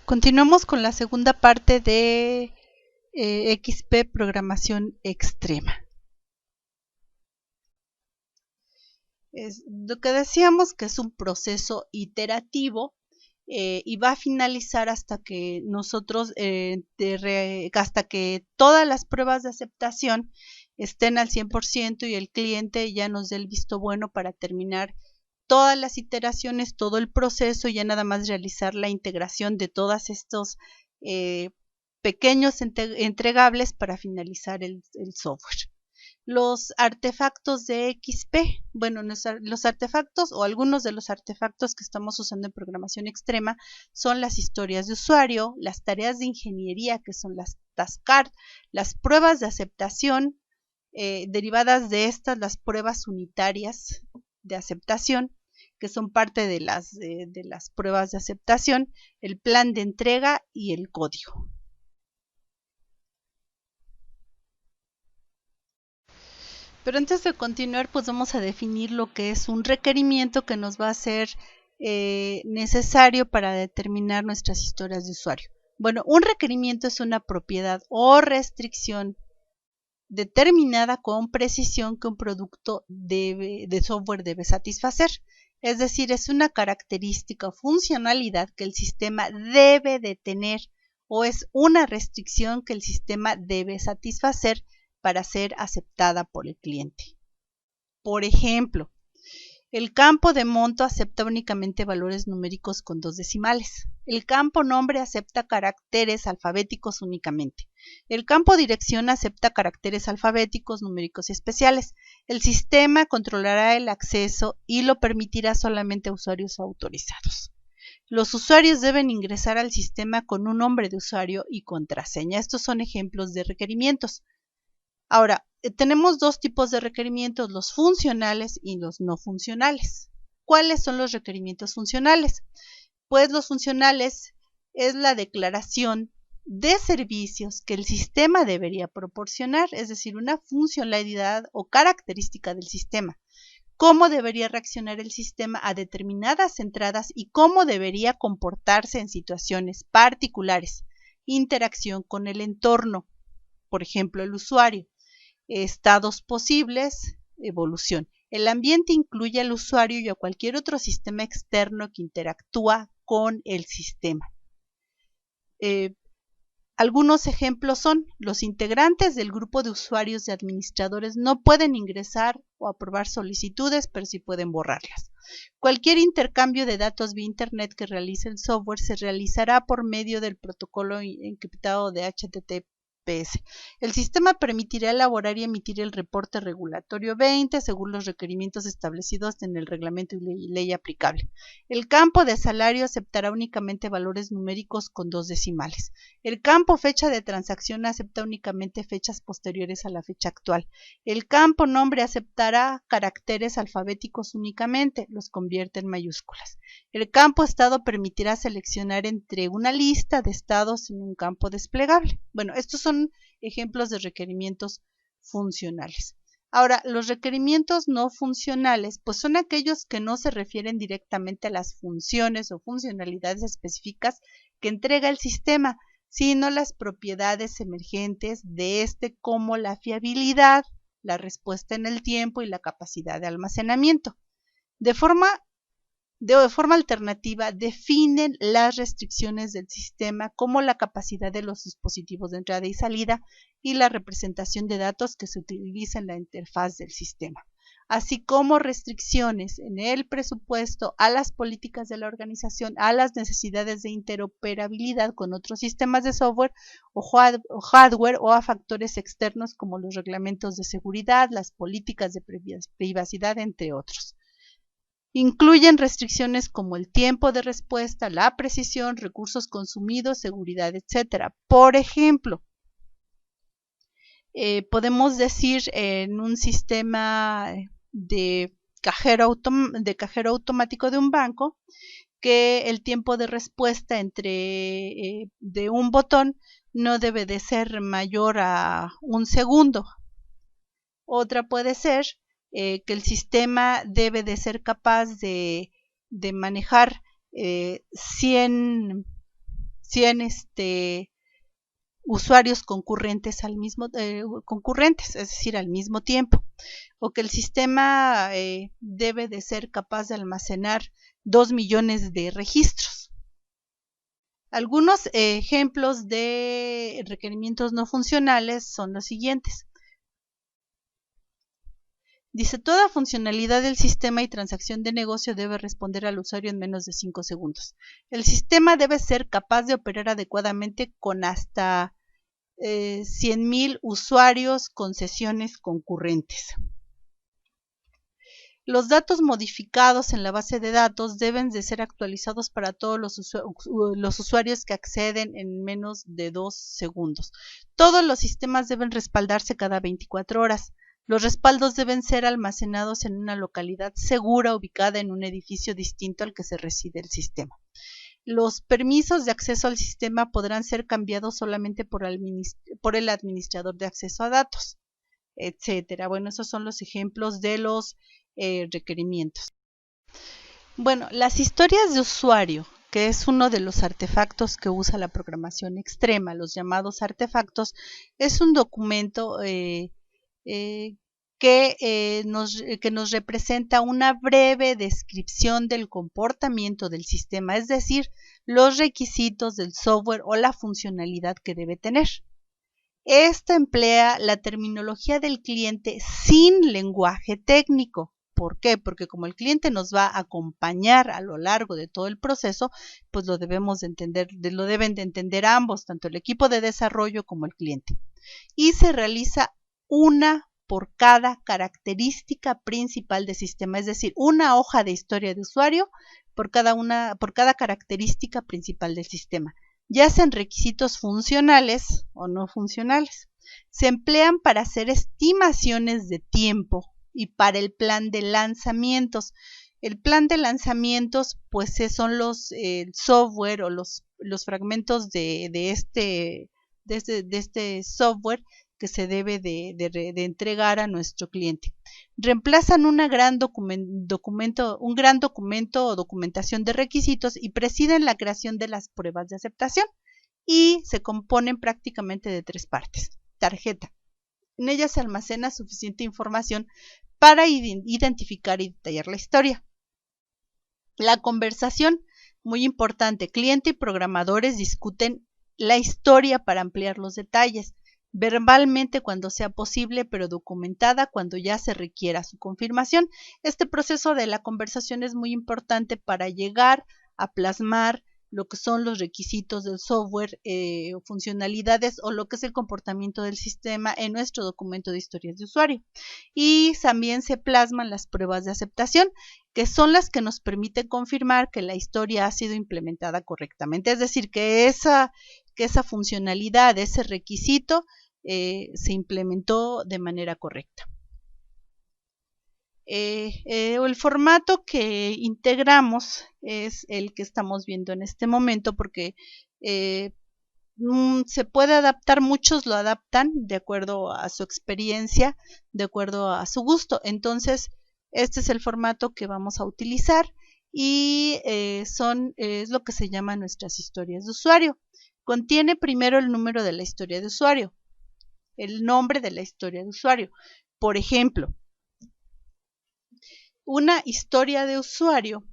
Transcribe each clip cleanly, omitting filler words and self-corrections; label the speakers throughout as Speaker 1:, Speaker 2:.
Speaker 1: Continuamos con la segunda parte de XP Programación Extrema. Es lo que decíamos que es un proceso iterativo y va a finalizar hasta que nosotros, hasta que todas las pruebas de aceptación estén al 100% y el cliente ya nos dé el visto bueno para terminar todas las iteraciones, todo el proceso, ya nada más realizar la integración de todos estos pequeños entregables para finalizar el software. Los artefactos de XP, bueno, los artefactos o algunos de los artefactos que estamos usando en programación extrema son las historias de usuario, las tareas de ingeniería que son las task card, las pruebas de aceptación, derivadas de estas las pruebas unitarias de aceptación, que son parte de las pruebas de aceptación, el plan de entrega y el código. Pero antes de continuar, pues vamos a definir lo que es un requerimiento que nos va a ser necesario para determinar nuestras historias de usuario. Bueno, un requerimiento es una propiedad o restricción determinada con precisión que un producto de software debe satisfacer. Es decir, es una característica o funcionalidad que el sistema debe de tener o es una restricción que el sistema debe satisfacer para ser aceptada por el cliente. Por ejemplo, el campo de monto acepta únicamente valores numéricos con 2 decimales. El campo nombre acepta caracteres alfabéticos únicamente. El campo dirección acepta caracteres alfabéticos, numéricos y especiales. El sistema controlará el acceso y lo permitirá solamente a usuarios autorizados. Los usuarios deben ingresar al sistema con un nombre de usuario y contraseña. Estos son ejemplos de requerimientos. Ahora, tenemos dos tipos de requerimientos, los funcionales y los no funcionales. ¿Cuáles son los requerimientos funcionales? Pues los funcionales es la declaración de servicios que el sistema debería proporcionar, es decir, una funcionalidad o característica del sistema. Cómo debería reaccionar el sistema a determinadas entradas y cómo debería comportarse en situaciones particulares. Interacción con el entorno, por ejemplo, el usuario. Estados posibles, evolución. El ambiente incluye al usuario y a cualquier otro sistema externo que interactúa con el sistema. Algunos ejemplos son: los integrantes del grupo de usuarios y administradores no pueden ingresar o aprobar solicitudes, pero sí pueden borrarlas. Cualquier intercambio de datos vía Internet que realice el software se realizará por medio del protocolo encriptado de HTTPS. El sistema permitirá elaborar y emitir el reporte regulatorio 20 según los requerimientos establecidos en el reglamento y ley aplicable. El campo de salario aceptará únicamente valores numéricos con 2 decimales. El campo fecha de transacción acepta únicamente fechas posteriores a la fecha actual. El campo nombre aceptará caracteres alfabéticos únicamente, los convierte en mayúsculas. El campo estado permitirá seleccionar entre una lista de estados en un campo desplegable. Bueno, estos son ejemplos de requerimientos funcionales. Ahora, los requerimientos no funcionales, pues son aquellos que no se refieren directamente a las funciones o funcionalidades específicas que entrega el sistema, sino las propiedades emergentes de este, como la fiabilidad, la respuesta en el tiempo y la capacidad de almacenamiento. De forma alternativa, definen las restricciones del sistema como la capacidad de los dispositivos de entrada y salida y la representación de datos que se utiliza en la interfaz del sistema, así como restricciones en el presupuesto, a las políticas de la organización, a las necesidades de interoperabilidad con otros sistemas de software o hardware o a factores externos como los reglamentos de seguridad, las políticas de privacidad, entre otros. Incluyen restricciones como el tiempo de respuesta, la precisión, recursos consumidos, seguridad, etc. Por ejemplo, podemos decir en un sistema de cajero automático de un banco que el tiempo de respuesta de un botón no debe de ser mayor a 1 segundo. Otra puede ser que el sistema debe de ser capaz de manejar 100 100 usuarios concurrentes concurrentes, es decir, al mismo tiempo, o que el sistema debe de ser capaz de almacenar 2 millones de registros. Algunos ejemplos de requerimientos no funcionales son los siguientes. Dice, toda funcionalidad del sistema y transacción de negocio debe responder al usuario en menos de 5 segundos. El sistema debe ser capaz de operar adecuadamente con hasta 100,000 usuarios con sesiones concurrentes. Los datos modificados en la base de datos deben de ser actualizados para todos los usuarios que acceden en menos de 2 segundos. Todos los sistemas deben respaldarse cada 24 horas. Los respaldos deben ser almacenados en una localidad segura ubicada en un edificio distinto al que se reside el sistema. Los permisos de acceso al sistema podrán ser cambiados solamente por el administrador de acceso a datos, etcétera. Bueno, esos son los ejemplos de los requerimientos. Bueno, las historias de usuario, que es uno de los artefactos que usa la programación extrema, los llamados artefactos, es un documento que nos representa una breve descripción del comportamiento del sistema, es decir, los requisitos del software o la funcionalidad que debe tener. Esta emplea la terminología del cliente sin lenguaje técnico. ¿Por qué? Porque como el cliente nos va a acompañar a lo largo de todo el proceso, pues lo deben de entender ambos, tanto el equipo de desarrollo como el cliente. Y se realiza una por cada característica principal del sistema, es decir, una hoja de historia de usuario por cada característica principal del sistema, ya sean requisitos funcionales o no funcionales. Se emplean para hacer estimaciones de tiempo y para el plan de lanzamientos. El plan de lanzamientos, pues son los software o los fragmentos de este software que se debe de entregar a nuestro cliente. Reemplazan un gran documento o documentación de requisitos y presiden la creación de las pruebas de aceptación y se componen prácticamente de 3 partes. Tarjeta. En ella se almacena suficiente información para identificar y detallar la historia. La conversación, muy importante, cliente y programadores discuten la historia para ampliar los detalles, verbalmente cuando sea posible, pero documentada cuando ya se requiera su confirmación. Este proceso de la conversación es muy importante para llegar a plasmar lo que son los requisitos del software o funcionalidades o lo que es el comportamiento del sistema en nuestro documento de historias de usuario. Y también se plasman las pruebas de aceptación, que son las que nos permiten confirmar que la historia ha sido implementada correctamente, es decir, que esa funcionalidad, ese requisito se implementó de manera correcta. El formato que integramos es el que estamos viendo en este momento porque se puede adaptar, muchos lo adaptan de acuerdo a su experiencia, de acuerdo a su gusto. Entonces, este es el formato que vamos a utilizar y es lo que se llama nuestras historias de usuario. Contiene primero el número de la historia de usuario, el nombre de la historia de usuario. Por ejemplo, una historia de usuario,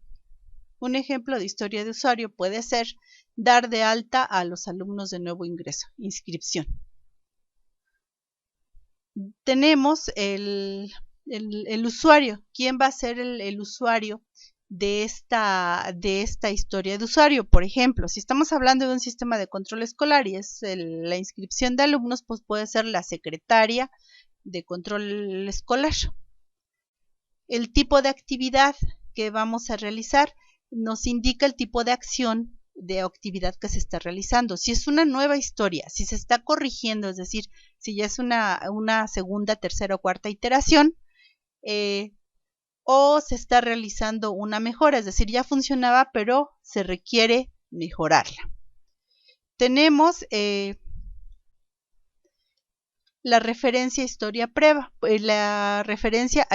Speaker 1: un ejemplo de historia de usuario puede ser dar de alta a los alumnos de nuevo ingreso, inscripción. Tenemos el usuario. ¿Quién va a ser el usuario de esta historia de usuario? Por ejemplo, si estamos hablando de un sistema de control escolar y es la inscripción de alumnos, pues puede ser la secretaria de control escolar. El tipo de actividad que vamos a realizar nos indica el tipo de acción de actividad que se está realizando. Si es una nueva historia, si se está corrigiendo, es decir, si ya es una segunda, tercera o cuarta iteración, o se está realizando una mejora, es decir, ya funcionaba, pero se requiere mejorarla. Tenemos la referencia a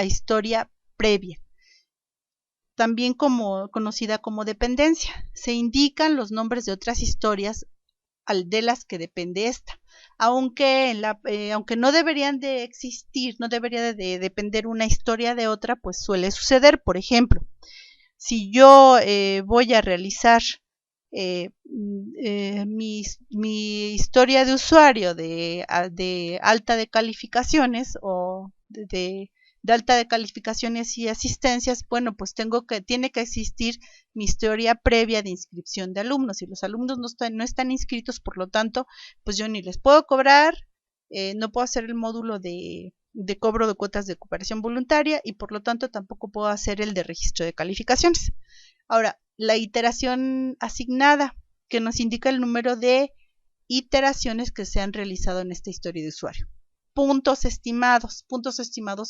Speaker 1: historia previa, también conocida como dependencia. Se indican los nombres de otras historias de las que depende esta. Aunque, aunque no deberían de existir, no debería de depender una historia de otra, pues suele suceder. Por ejemplo, si yo voy a realizar mi historia de usuario de alta de calificaciones o de alta de calificaciones y asistencias, bueno, pues tiene que existir mi historia previa de inscripción de alumnos. Si los alumnos no están inscritos, por lo tanto, pues yo ni les puedo cobrar, no puedo hacer el módulo de cobro de cuotas de cooperación voluntaria y por lo tanto tampoco puedo hacer el de registro de calificaciones. Ahora, la iteración asignada, que nos indica el número de iteraciones que se han realizado en esta historia de usuario. Puntos estimados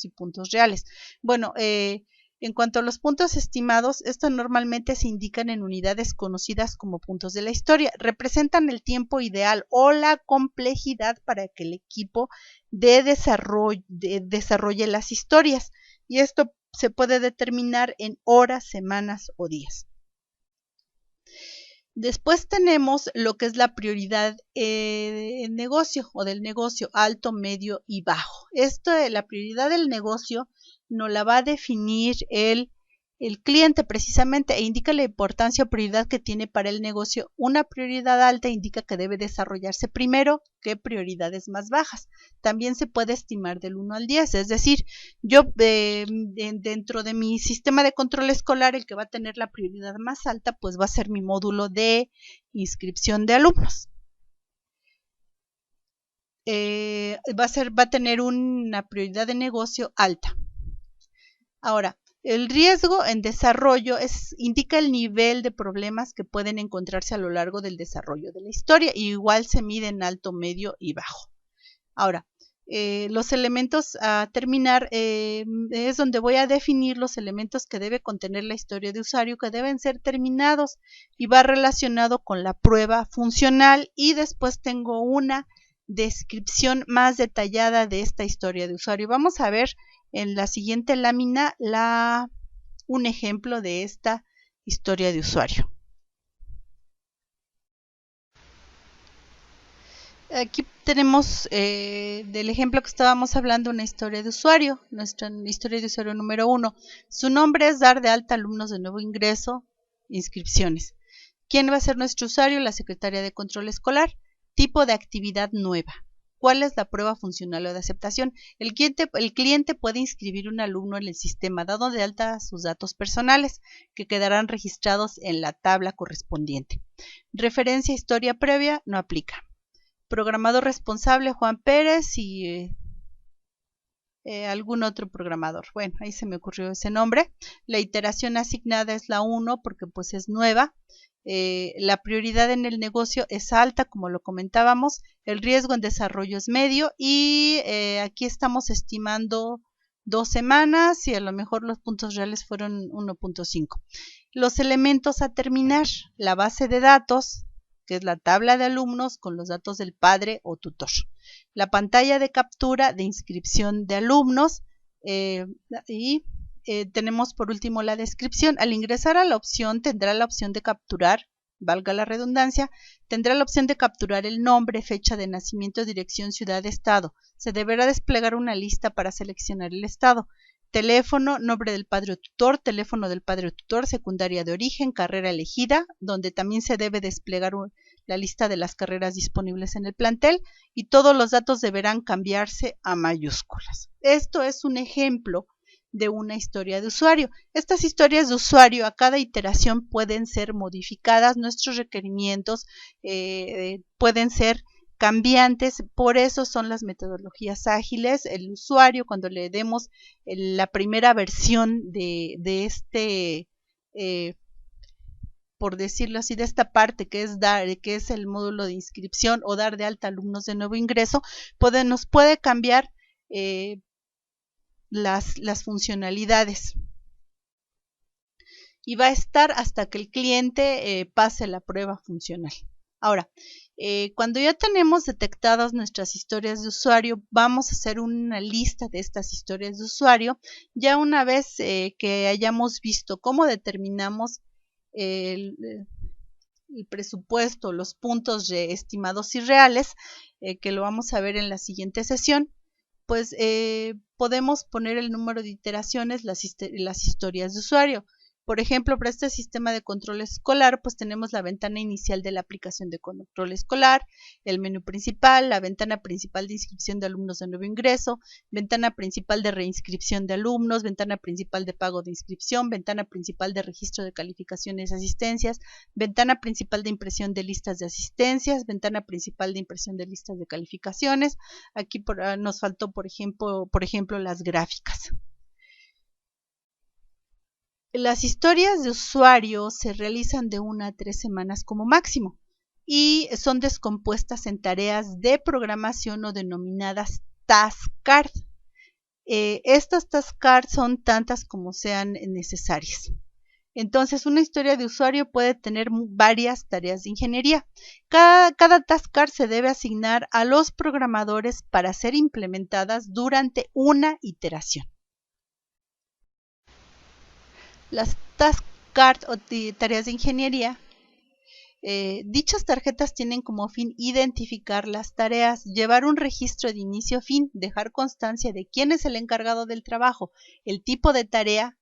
Speaker 1: y puntos reales. Bueno, en cuanto a los puntos estimados, estos normalmente se indican en unidades conocidas como puntos de la historia. Representan el tiempo ideal o la complejidad para que el equipo desarrolle las historias. Y esto se puede determinar en horas, semanas o días. Después tenemos lo que es la prioridad en negocio o del negocio alto, medio y bajo. La prioridad del negocio nos la va a definir el cliente precisamente e indica la importancia o prioridad que tiene para el negocio. Una prioridad alta indica que debe desarrollarse primero que prioridades más bajas. También se puede estimar del 1 al 10, es decir, yo dentro de mi sistema de control escolar, el que va a tener la prioridad más alta, pues va a ser mi módulo de inscripción de alumnos. Va a tener una prioridad de negocio alta. Ahora, el riesgo en desarrollo indica el nivel de problemas que pueden encontrarse a lo largo del desarrollo de la historia y igual se mide en alto, medio y bajo. Ahora, los elementos a terminar es donde voy a definir los elementos que debe contener la historia de usuario que deben ser terminados y va relacionado con la prueba funcional y después tengo una descripción más detallada de esta historia de usuario. Vamos a ver en la siguiente lámina un ejemplo de esta historia de usuario. Aquí tenemos del ejemplo que estábamos hablando una historia de usuario, nuestra historia de usuario número 1. Su nombre es dar de alta alumnos de nuevo ingreso, inscripciones. ¿Quién va a ser nuestro usuario? La secretaria de control escolar. Tipo de actividad nueva. ¿Cuál es la prueba funcional o de aceptación? El cliente puede inscribir un alumno en el sistema dado de alta sus datos personales que quedarán registrados en la tabla correspondiente. Referencia a historia previa no aplica. Programador responsable Juan Pérez y algún otro programador. Bueno, ahí se me ocurrió ese nombre. La iteración asignada es la 1 porque pues es nueva. La prioridad en el negocio es alta, como lo comentábamos. El riesgo en desarrollo es medio y aquí estamos estimando 2 semanas y a lo mejor los puntos reales fueron 1.5. Los elementos a terminar, la base de datos, que es la tabla de alumnos con los datos del padre o tutor. La pantalla de captura de inscripción de alumnos y tenemos por último la descripción. Al ingresar a la opción tendrá la opción de capturar, valga la redundancia, tendrá la opción de capturar el nombre, fecha de nacimiento, dirección, ciudad, estado. Se deberá desplegar una lista para seleccionar el estado. Teléfono, nombre del padre o tutor, teléfono del padre o tutor, secundaria de origen, carrera elegida, donde también se debe desplegar la lista de las carreras disponibles en el plantel y todos los datos deberán cambiarse a mayúsculas. Esto es un ejemplo de una historia de usuario. Estas historias de usuario a cada iteración pueden ser modificadas, nuestros requerimientos pueden ser cambiantes, por eso son las metodologías ágiles. El usuario, cuando le demos la primera versión de este, por decirlo así, de esta parte que es el módulo de inscripción o dar de alta alumnos de nuevo ingreso, nos puede cambiar las funcionalidades y va a estar hasta que el cliente pase la prueba funcional. Ahora, cuando ya tenemos detectadas nuestras historias de usuario, vamos a hacer una lista de estas historias de usuario. Ya una vez que hayamos visto cómo determinamos el presupuesto, los puntos estimados y reales, que lo vamos a ver en la siguiente sesión, pues podemos poner el número de iteraciones, las historias de usuario. Por ejemplo, para este sistema de control escolar, pues tenemos la ventana inicial de la aplicación de control escolar, el menú principal, la ventana principal de inscripción de alumnos de nuevo ingreso, ventana principal de reinscripción de alumnos, ventana principal de pago de inscripción, ventana principal de registro de calificaciones y asistencias, ventana principal de impresión de listas de asistencias, ventana principal de impresión de listas de calificaciones. Aquí nos faltó, por ejemplo, las gráficas. Las historias de usuario se realizan de 1 a 3 semanas como máximo y son descompuestas en tareas de programación o denominadas task cards. Estas task cards son tantas como sean necesarias. Entonces, una historia de usuario puede tener varias tareas de ingeniería. Cada task card se debe asignar a los programadores para ser implementadas durante una iteración. Las task cards o tareas de ingeniería, dichas tarjetas tienen como fin identificar las tareas, llevar un registro de inicio a fin, dejar constancia de quién es el encargado del trabajo, el tipo de tarea,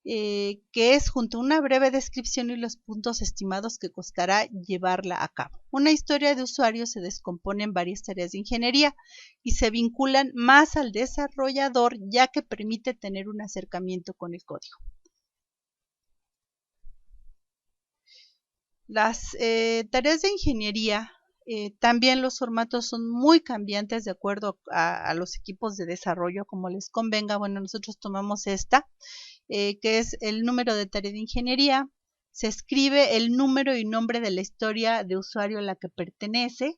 Speaker 1: que es junto a una breve descripción y los puntos estimados que costará llevarla a cabo. Una historia de usuario se descompone en varias tareas de ingeniería y se vinculan más al desarrollador, ya que permite tener un acercamiento con el código. Las tareas de ingeniería, también los formatos son muy cambiantes de acuerdo a los equipos de desarrollo, como les convenga. Bueno, nosotros tomamos esta, que es el número de tarea de ingeniería. Se escribe el número y nombre de la historia de usuario a la que pertenece.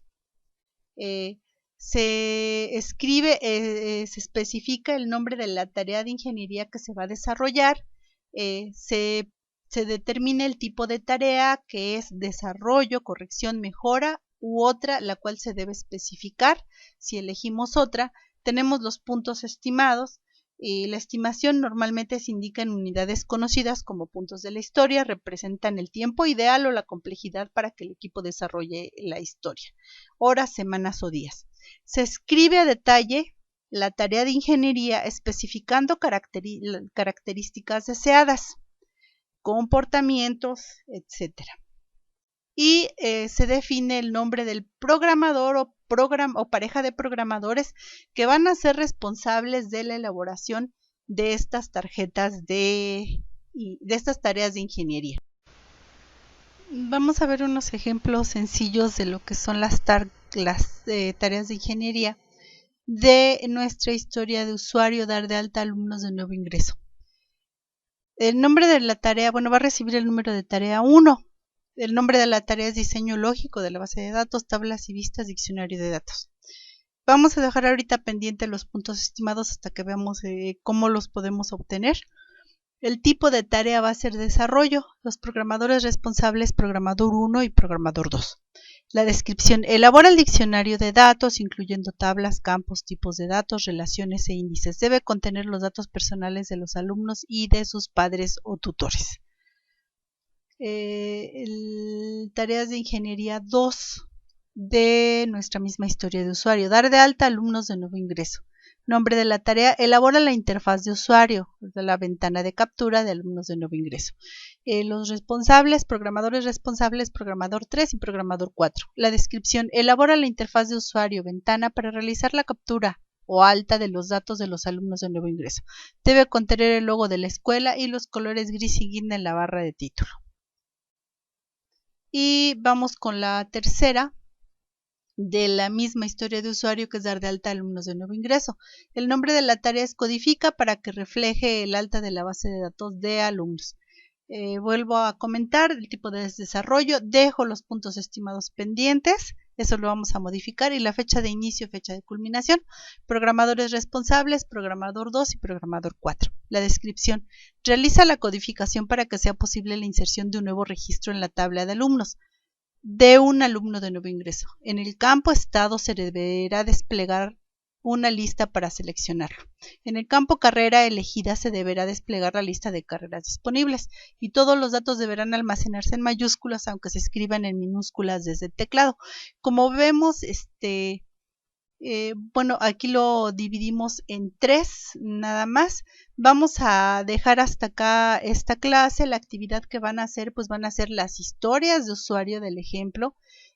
Speaker 1: Se escribe, se especifica el nombre de la tarea de ingeniería que se va a desarrollar. Se determina el tipo de tarea, que es desarrollo, corrección, mejora u otra, la cual se debe especificar. Si elegimos otra, tenemos los puntos estimados. La estimación normalmente se indica en unidades conocidas como puntos de la historia, representan el tiempo ideal o la complejidad para que el equipo desarrolle la historia, horas, semanas o días. Se escribe a detalle la tarea de ingeniería especificando características deseadas, comportamientos, etcétera. Y se define el nombre del programador o pareja de programadores que van a ser responsables de la elaboración de estas tarjetas de estas tareas de ingeniería. Vamos a ver unos ejemplos sencillos de lo que son las tareas de ingeniería de nuestra historia de usuario, dar de alta alumnos de nuevo ingreso. El nombre de la tarea, bueno, va a recibir el número de tarea 1. El nombre de la tarea es diseño lógico de la base de datos, tablas y vistas, diccionario de datos. Vamos a dejar ahorita pendiente los puntos estimados hasta que veamos cómo los podemos obtener. El tipo de tarea va a ser desarrollo. Los programadores responsables, programador 1 y programador 2. La descripción: elabora el diccionario de datos, incluyendo tablas, campos, tipos de datos, relaciones e índices. Debe contener los datos personales de los alumnos y de sus padres o tutores. Tareas de ingeniería 2 de nuestra misma historia de usuario. Dar de alta alumnos de nuevo ingreso. Nombre de la tarea: elabora la interfaz de usuario, de la ventana de captura de alumnos de nuevo ingreso. Los responsables, programadores responsables, programador 3 y programador 4. La descripción: elabora la interfaz de usuario, ventana para realizar la captura o alta de los datos de los alumnos de nuevo ingreso. Debe contener el logo de la escuela y los colores gris y guinda en la barra de título. Y vamos con la tercera de la misma historia de usuario, que es dar de alta alumnos de nuevo ingreso. El nombre de la tarea es codifica para que refleje el alta de la base de datos de alumnos. Vuelvo a comentar el tipo de desarrollo, dejo los puntos estimados pendientes, eso lo vamos a modificar, y la fecha de inicio, fecha de culminación. Programadores responsables, programador 2 y programador 4. La descripción: realiza la codificación para que sea posible la inserción de un nuevo registro en la tabla de alumnos de un alumno de nuevo ingreso. En el campo estado se deberá desplegar una lista para seleccionarlo. En el campo carrera elegida se deberá desplegar la lista de carreras disponibles y todos los datos deberán almacenarse en mayúsculas aunque se escriban en minúsculas desde el teclado. Como vemos, bueno, aquí lo dividimos en 3 nada más. Vamos a dejar hasta acá esta clase. La actividad que van a hacer, pues van a ser las historias de usuario del ejemplo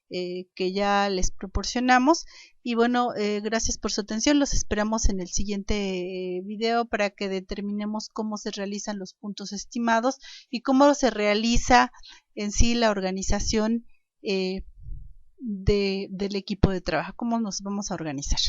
Speaker 1: que ya les proporcionamos. Y bueno, gracias por su atención. Los esperamos en el siguiente video para que determinemos cómo se realizan los puntos estimados y cómo se realiza en sí la organización del equipo de trabajo, cómo nos vamos a organizar.